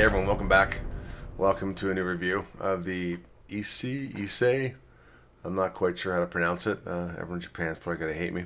everyone, welcome back. Welcome to a new review of the ISE. I'm not quite sure how to pronounce it. Everyone in Japan's probably going to hate me.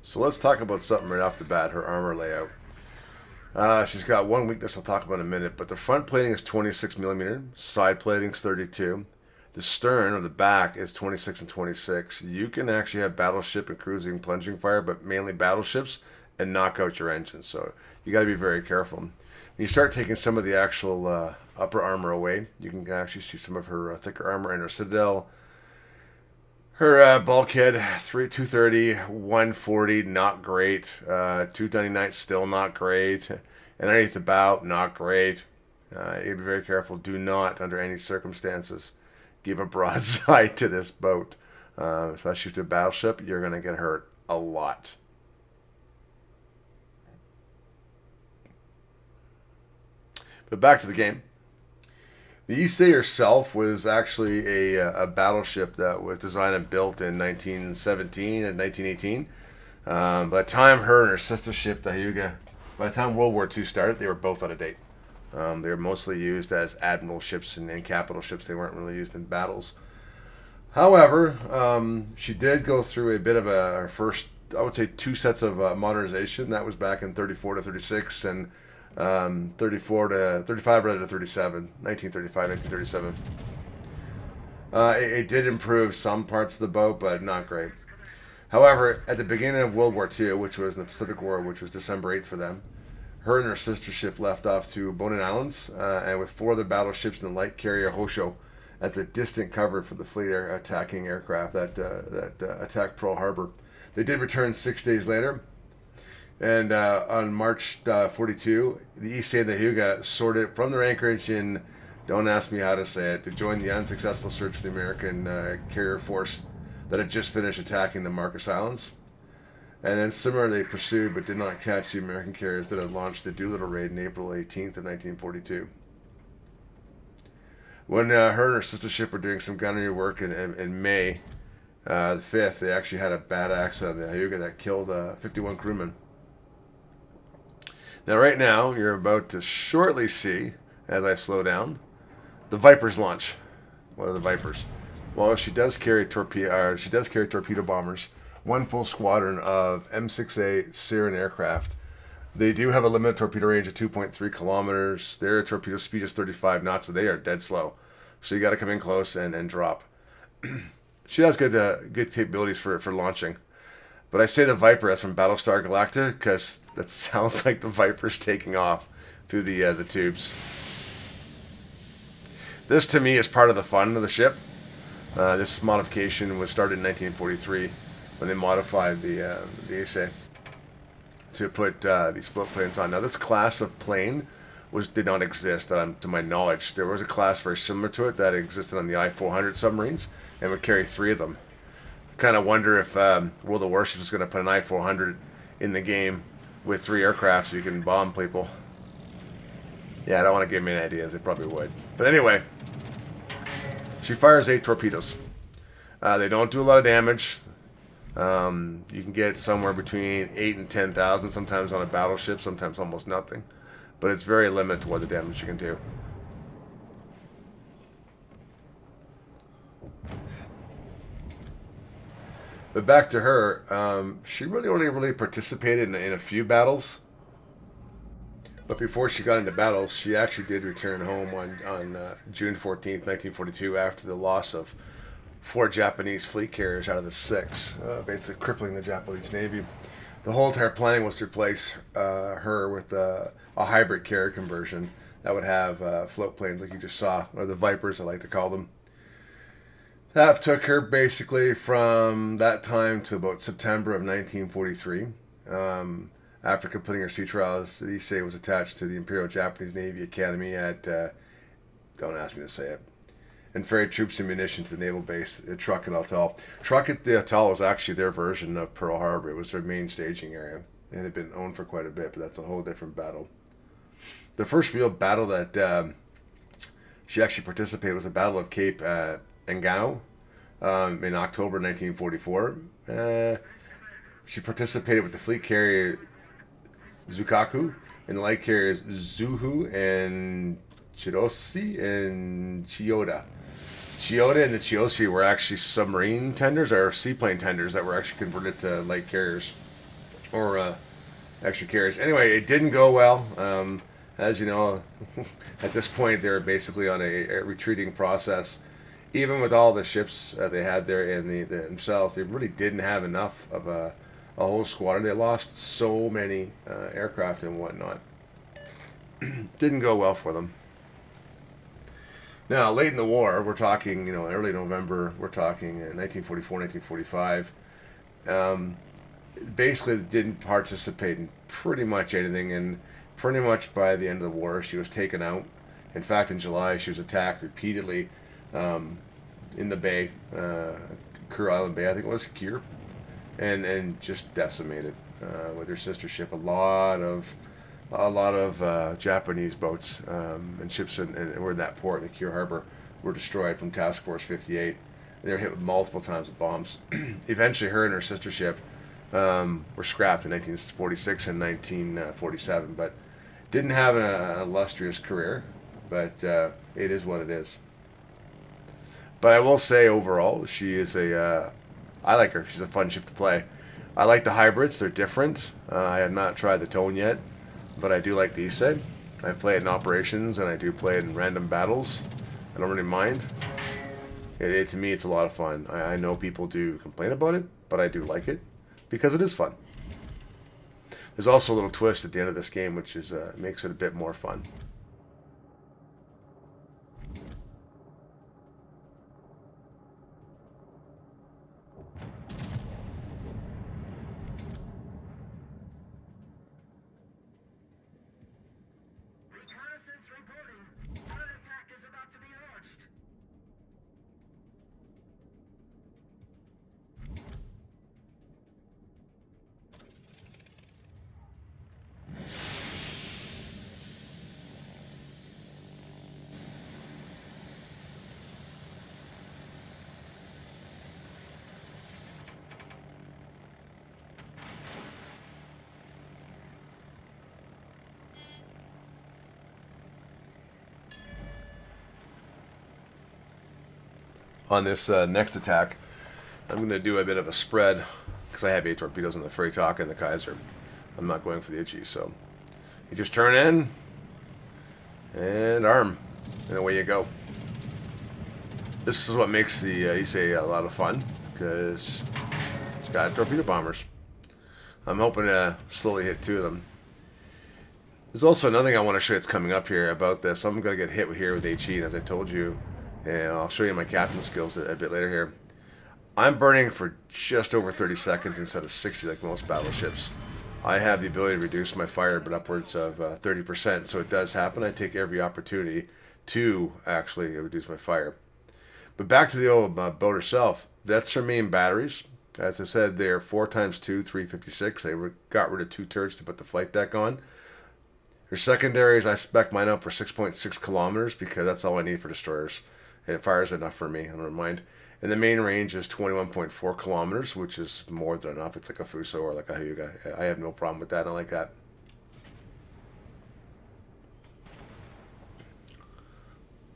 So let's talk about something right off the bat, her armor layout. She's got one weakness I'll talk about in a minute, but the front plating is 26 millimeter, side plating is 32. The stern or the back is 26 and 26. You can actually have battleship and cruising plunging fire, but mainly battleships, and knock out your engine. So you got to be very careful. When you start taking some of the actual upper armor away, you can actually see some of her thicker armor and her citadel. Her bulkhead, 230, 140, not great. 299, still not great. And underneath the bow, not great. You gotta be very careful. Do not, under any circumstances, give a broadside to this boat. Especially to a battleship, you're going to get hurt a lot. But back to the game. The ISE herself was actually a battleship that was designed and built in 1917 and 1918. By the time her and her sister ship, the Hyuga, by the time World War II started, they were both out of date. They were mostly used as admiral ships and capital ships. They weren't really used in battles. However, she did go through a bit of her first, I would say, two sets of modernization. That was back in 34 to 36 and 34 to 35 rather than 37, 1935, 1937. It did improve some parts of the boat, but not great. However, at the beginning of World War II, which was in the Pacific War, which was December 8th for them, her and her sister ship left off to Bonin Islands, and with four other battleships and the light carrier Hosho, that's a distant cover for the fleet attacking aircraft that attacked Pearl Harbor. They did return 6 days later. And on March 42, the ISE and the Hyuga sorted from their anchorage in, don't ask me how to say it, to join the unsuccessful search for the American carrier force that had just finished attacking the Marcus Islands. And then similarly pursued but did not catch the American carriers that had launched the Doolittle raid on April 18th of 1942. When her and her sister ship were doing some gunnery work in May the 5th, they actually had a bad accident on the Hyuga that killed 51 crewmen. Now, right now, you're about to shortly see, as I slow down, the Viper's launch. What are the Vipers? Well, she does carry torpedo bombers, one full squadron of M6A Siren aircraft. They do have a limited torpedo range of 2.3 kilometers. Their torpedo speed is 35 knots, so they are dead slow. So you got to come in close and drop. She has good capabilities for launching. But I say the Viper, that's from Battlestar Galactica, because that sounds like the Viper's taking off through the tubes. This, to me, is part of the fun of the ship. This modification was started in 1943 when they modified the ISE to put these float planes on. Now, this class of plane did not exist, to my knowledge. There was a class very similar to it that existed on the I-400 submarines and would carry three of them. Kind of wonder if World of Warships is going to put an I-400 in the game with three aircraft so you can bomb people. Yeah, I don't want to give me any ideas. They probably would. But anyway, she fires 8 torpedoes. They don't do a lot of damage. You can get somewhere between 8 and 10,000 sometimes on a battleship, sometimes almost nothing. But it's very limited to what the damage you can do. But back to her, she really only really participated in a few battles. But before she got into battles, she actually did return home on June 14th, 1942, after the loss of 4 Japanese fleet carriers out of the 6, basically crippling the Japanese Navy. The whole entire plan was to replace her with a hybrid carrier conversion that would have float planes like you just saw, or the Vipers, I like to call them. That took her basically from that time to about September of 1943. After completing her sea trials, the ISE was attached to the Imperial Japanese Navy Academy at, don't ask me to say it, and ferried troops and munitions to the naval base at Truk and Atoll. Truk at the Atoll was actually their version of Pearl Harbor. It was their main staging area. It had been owned for quite a bit, but that's a whole different battle. The first real battle that she actually participated was the Battle of Cape Engao in October 1944. She participated with the fleet carrier Zukaku and the light carriers Zuhu and Chirosi and Chiyoda. Chiyoda and the Chiyosi were actually submarine tenders or seaplane tenders that were actually converted to light carriers or extra carriers. Anyway, it didn't go well. As you know, at this point, they were basically on a retreating process. Even with all the ships they had there and themselves, they really didn't have enough of a whole squadron. They lost so many aircraft and whatnot. Didn't go well for them. Now, late in the war, we're talking, early November, we're talking 1944, 1945. Basically didn't participate in pretty much anything, and pretty much by the end of the war, she was taken out. In fact, in July, she was attacked repeatedly in the bay, Kur Island Bay, I think it was, Kur, and just decimated with her sister ship. A lot of Japanese boats and ships were in that port, in the Kur Harbor, were destroyed from Task Force 58. They were hit multiple times with bombs. Eventually, her and her sister ship were scrapped in 1946 and 1947, but didn't have an illustrious career, but it is what it is. But I will say, overall, she is I like her. She's a fun ship to play. I like the hybrids. They're different. I have not tried the Tone yet, but I do like the ISE. I play it in operations, and I do play it in random battles. I don't really mind. To me, it's a lot of fun. I know people do complain about it, but I do like it because it is fun. There's also a little twist at the end of this game, which is makes it a bit more fun. Reconnaissance reporting. Third attack is about to be launched. On this next attack, I'm going to do a bit of a spread because I have 8 torpedoes on the Freytag and the Kaiser. I'm not going for the Itchy, so you just turn in and arm, and away you go. This is what makes the ISE a lot of fun because it's got torpedo bombers. I'm hoping to slowly hit 2 of them. There's also another thing I want to show you that's coming up here about this. I'm going to get hit here with HE, and as I told you, and I'll show you my captain skills a bit later here. I'm burning for just over 30 seconds instead of 60 like most battleships. I have the ability to reduce my fire but upwards of 30%, so it does happen. I take every opportunity to actually reduce my fire. But back to the old boat herself, that's her main batteries. As I said, they're 4x2, 356. They got rid of 2 turrets to put the flight deck on. Her secondaries, I spec mine up for 6.6 kilometers because that's all I need for destroyers. And it fires enough for me, I don't mind. And the main range is 21.4 kilometers, which is more than enough. It's like a Fuso or like a Hyuga. I have no problem with that. I like that.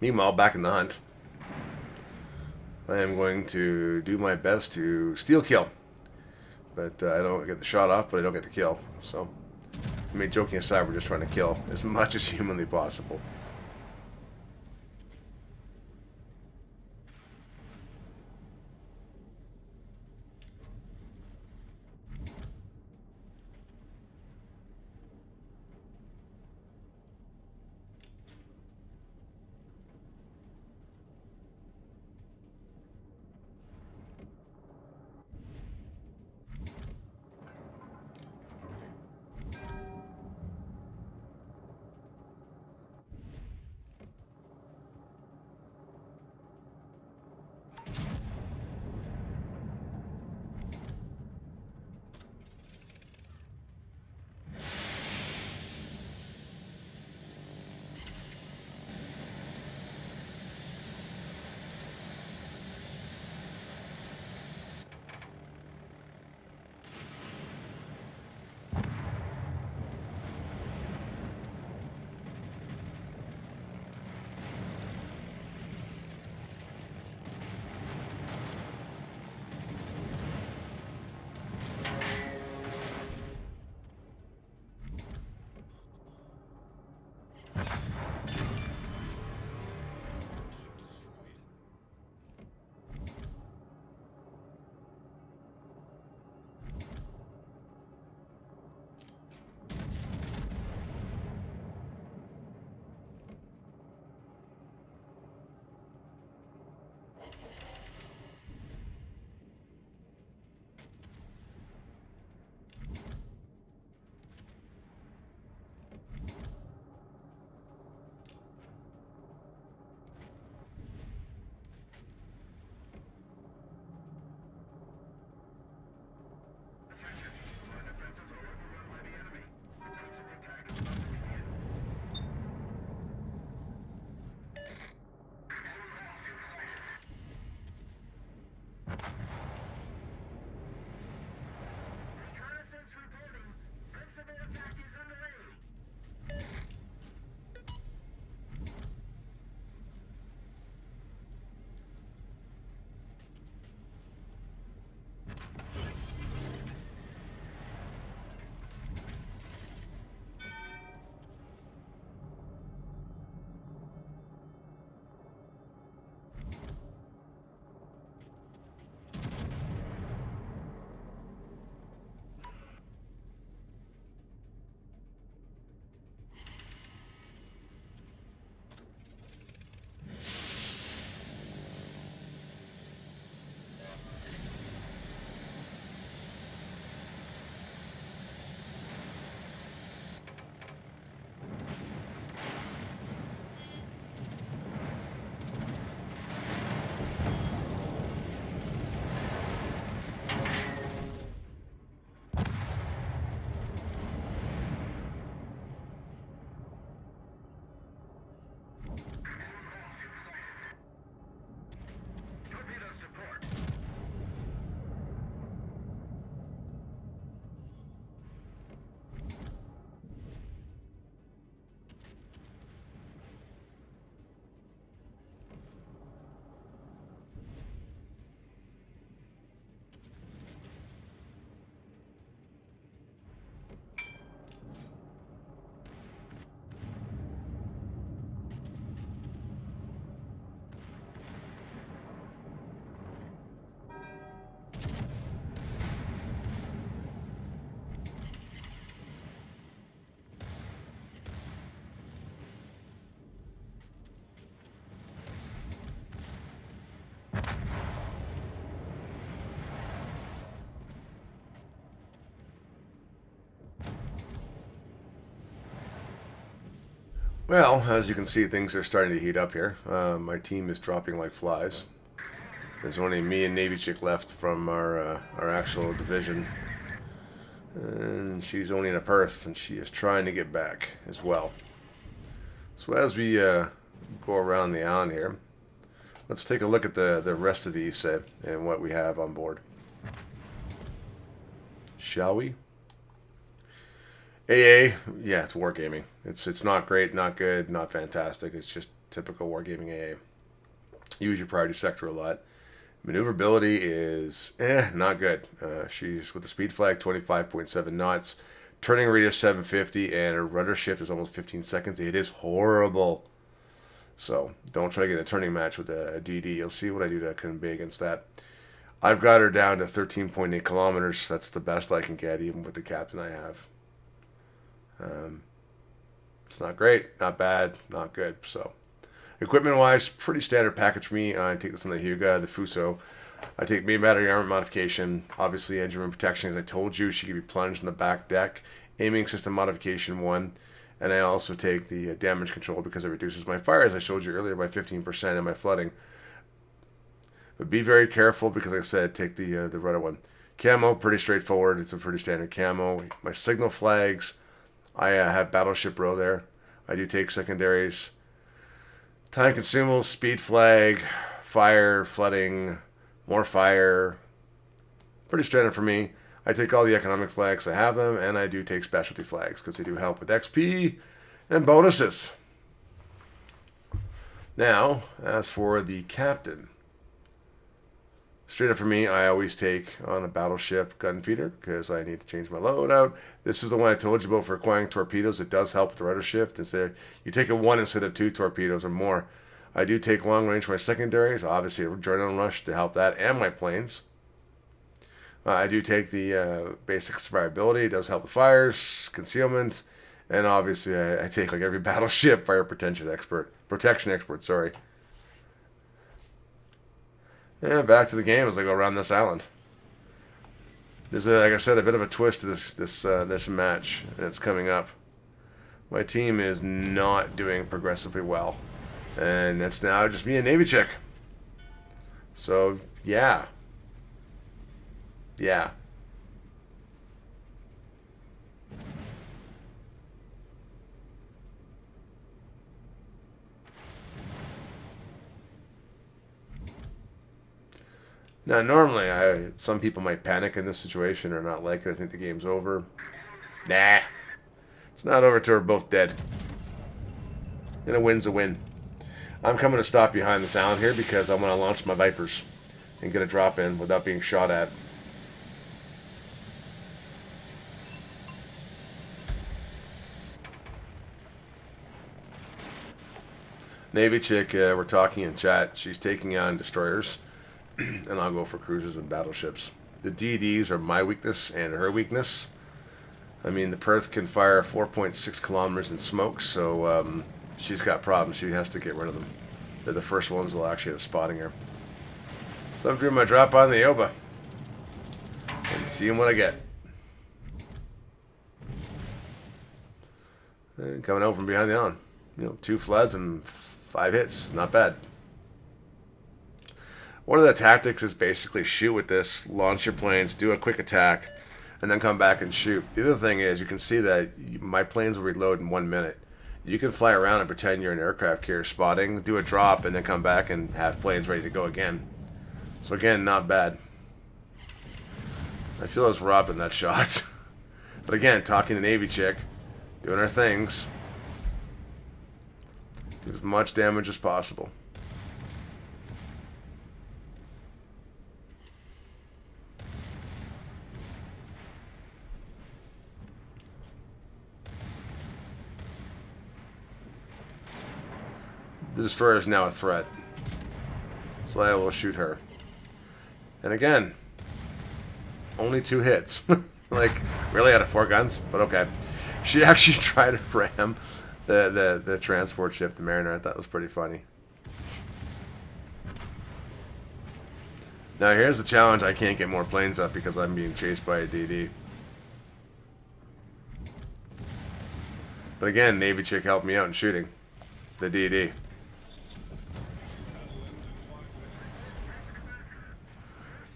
Meanwhile, back in the hunt, I am going to do my best to steal kill. But I don't get the shot off, but I don't get the kill. So, I mean, joking aside, we're just trying to kill as much as humanly possible. Well, as you can see, things are starting to heat up here. My team is dropping like flies. There's only me and Navy Chick left from our actual division. And she's only in a Perth, and she is trying to get back as well. So as we go around the island here, let's take a look at the rest of the ISE and what we have on board. Shall we? AA, yeah, it's wargaming. It's not great, not good, not fantastic. It's just typical wargaming AA. Use your priority sector a lot. Maneuverability is not good. She's with the speed flag 25.7 knots, turning radius 750, and her rudder shift is almost 15 seconds. It is horrible. So don't try to get a turning match with a DD. You'll see what I do to convey against that. I've got her down to 13.8 kilometers. That's the best I can get, even with the captain I have. It's not great, not bad, not good. So, equipment-wise, pretty standard package for me. I take this on the Hyuga, the Fuso. I take main battery armor modification, obviously engine room protection. As I told you, she can be plunged in the back deck. Aiming system modification 1. And I also take the damage control because it reduces my fire, as I showed you earlier, by 15% and my flooding. But be very careful because, like I said, take the rudder one. Camo, pretty straightforward. It's a pretty standard camo. My signal flags, I have battleship row there. I do take secondaries. Time consumables, speed flag, fire, flooding, more fire. Pretty standard for me. I take all the economic flags, I have them, and I do take specialty flags because they do help with XP and bonuses. Now, as for the captain, straight up for me, I always take on a battleship gun feeder because I need to change my loadout. This is the one I told you about for acquiring torpedoes. It does help with the rudder shift. You take a 1 instead of 2 torpedoes or more. I do take long range for my secondaries, obviously a adrenaline rush to help that, and my planes. I do take the basic survivability. It does help the fires, concealment, and obviously I take, like every battleship, fire protection expert. Sorry. And back to the game as I go around this island. There's, like I said, a bit of a twist to this match, and it's coming up. My team is not doing progressively well, and it's now just me and Navy Chick. So yeah. Now, normally, some people might panic in this situation or not like it. I think the game's over. Nah. It's not over till we're both dead. And a win's a win. I'm coming to stop behind this island here because I want to launch my Vipers and get a drop in without being shot at. Navy Chick, we're talking in chat. She's taking on destroyers. And I'll go for cruisers and battleships. The DDs are my weakness and her weakness. I mean, the Perth can fire 4.6 kilometers in smoke, so she's got problems. She has to get rid of them. They're the first ones that'll actually have spotting her. So I'm doing my drop on the Oba and seeing what I get. And coming out from behind the island. 2 floods and 5 hits. Not bad. One of the tactics is basically shoot with this, launch your planes, do a quick attack, and then come back and shoot. The other thing is you can see that my planes will reload in 1 minute. You can fly around and pretend you're an aircraft carrier spotting, do a drop, and then come back and have planes ready to go again. So again, not bad. I feel I was robbed in that shot. But again, talking to Navy Chick, doing our things. Do as much damage as possible. The destroyer is now a threat, so I will shoot her. And again, only 2 hits. Like, really out of 4 guns? But okay. She actually tried to ram the transport ship, the Mariner. I thought it was pretty funny. Now here's the challenge. I can't get more planes up because I'm being chased by a DD. But again, Navy Chick helped me out in shooting. the DD.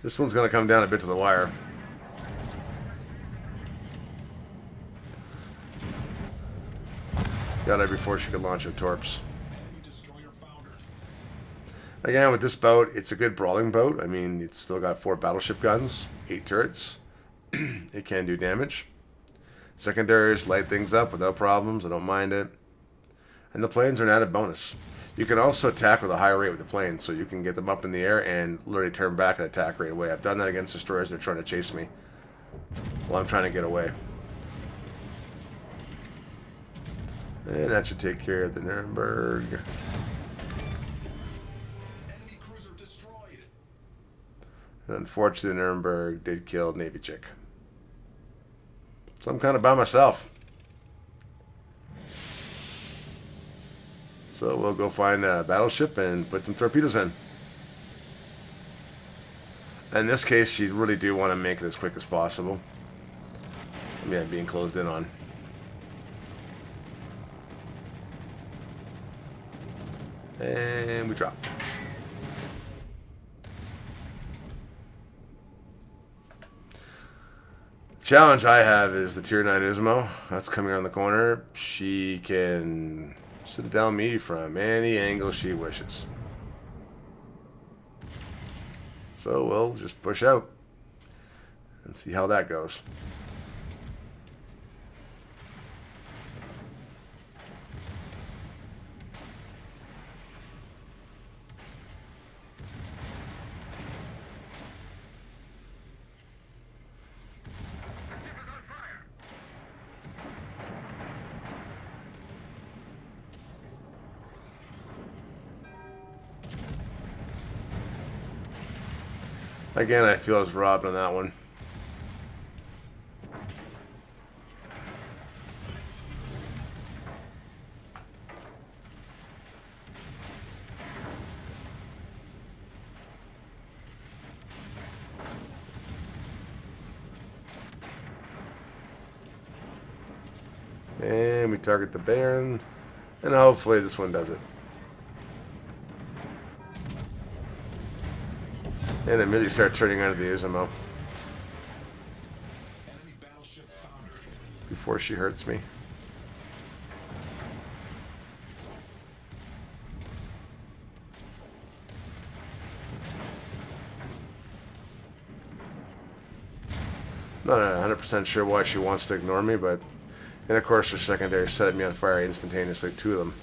This one's going to come down a bit to the wire. Got her before she could launch her torps. Again, with this boat, it's a good brawling boat. I mean, it's still got 4 battleship guns, 8 turrets. It can do damage. Secondaries light things up without problems. I don't mind it. And the planes are an added bonus. You can also attack with a high rate with the planes, so you can get them up in the air and literally turn back and attack right away. I've done that against destroyers that are trying to chase me while I'm trying to get away. And that should take care of the Nuremberg. Enemy cruiser destroyed. And unfortunately, the Nuremberg did kill Navy chick. So I'm kind of by myself. So we'll go find a battleship and put some torpedoes in. In this case, you really do want to make it as quick as possible. Yeah, being closed in on. And we drop. Challenge I have is the Tier 9 Ismo. That's coming around the corner. She can sit down me from any angle she wishes. So we'll just push out and see how that goes. Again, I feel I was robbed on that one. And we target the Baron, and hopefully this one does it. And immediately start turning onto the Izumo Enemy battleship foundered. before she hurts me. Not 100% sure why she wants to ignore me, but and of course her secondary set me on fire instantaneously, 2 of them.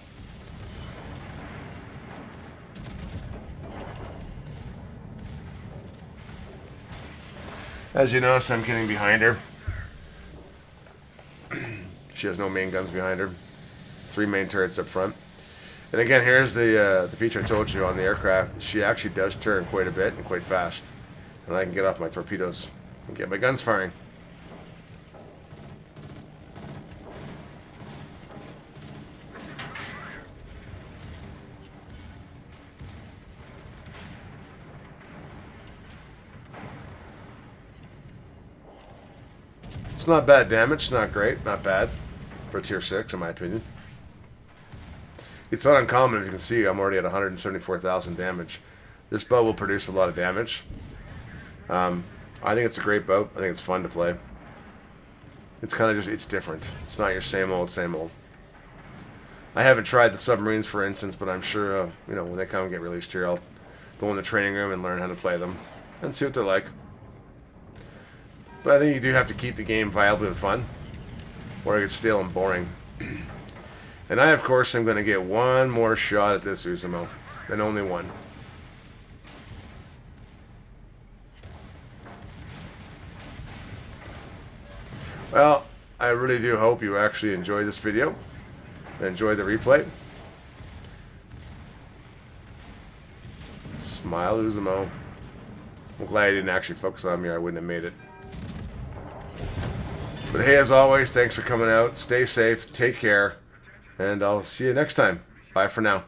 As you notice, I'm getting behind her. She has no main guns behind her. 3 main turrets up front. And again, here's the feature I told you on the aircraft. She actually does turn quite a bit and quite fast. And I can get off my torpedoes and get my guns firing. It's not bad damage, not great, not bad for tier 6 in my opinion. It's not uncommon, as you can see, I'm already at 174,000 damage. This boat will produce a lot of damage. I think it's a great boat. I think it's fun to play. It's kind of just, it's different. It's not your same old, same old. I haven't tried the submarines, for instance, but I'm sure, you know, when they come and get released here, I'll go in the training room and learn how to play them and see what they're like. But I think you do have to keep the game viable and fun, or it gets stale and boring. And I, of course, am going to get one more shot at this Izumo, and only one. Well, I really do hope you actually enjoy this video, and enjoy the replay. Smile, Izumo. I'm glad I didn't actually focus on me, or I wouldn't have made it. But hey, as always, thanks for coming out. Stay safe, take care, and I'll see you next time. Bye for now.